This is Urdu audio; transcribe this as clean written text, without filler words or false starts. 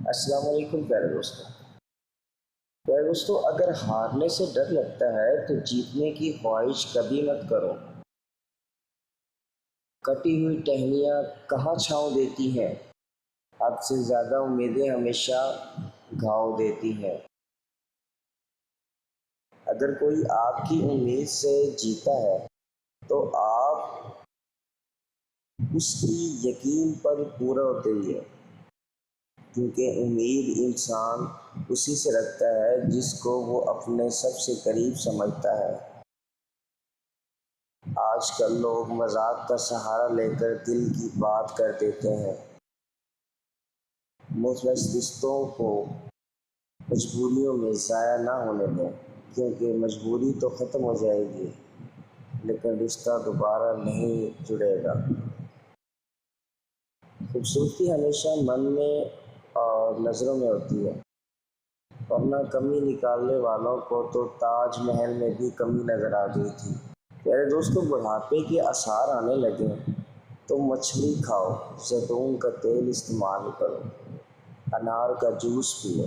السلام علیکم پیارے دوستو، اگر ہارنے سے ڈر لگتا ہے تو جیتنے کی خواہش کبھی مت کرو۔ کٹی ہوئی ٹہنیاں کہاں چھاؤں دیتی ہیں، حد سے زیادہ امیدیں ہمیشہ گھاؤ دیتی ہیں۔ اگر کوئی آپ کی امید سے جیتا ہے تو آپ اس کی یقین پر پورا اتریے، کیونکہ امید انسان اسی سے رکھتا ہے جس کو وہ اپنے سب سے قریب سمجھتا ہے۔ آج کل لوگ مذاق کا سہارا لے کر دل کی بات کر دیتے ہیں۔ مخلص رشتوں کو مجبوریوں میں ضائع نہ ہونے دیں، کیونکہ مجبوری تو ختم ہو جائے گی لیکن رشتہ دوبارہ نہیں جڑے گا۔ خوبصورتی ہمیشہ من میں اور نظروں میں ہوتی ہے، ورنہ کمی نکالنے والوں کو تو تاج محل میں بھی کمی نظر آ گئی تھی۔ پیارے دوستو، بڑھاپے کے آثار آنے لگیں تو مچھلی کھاؤ، زیتون کا تیل استعمال کرو، انار کا جوس پیو،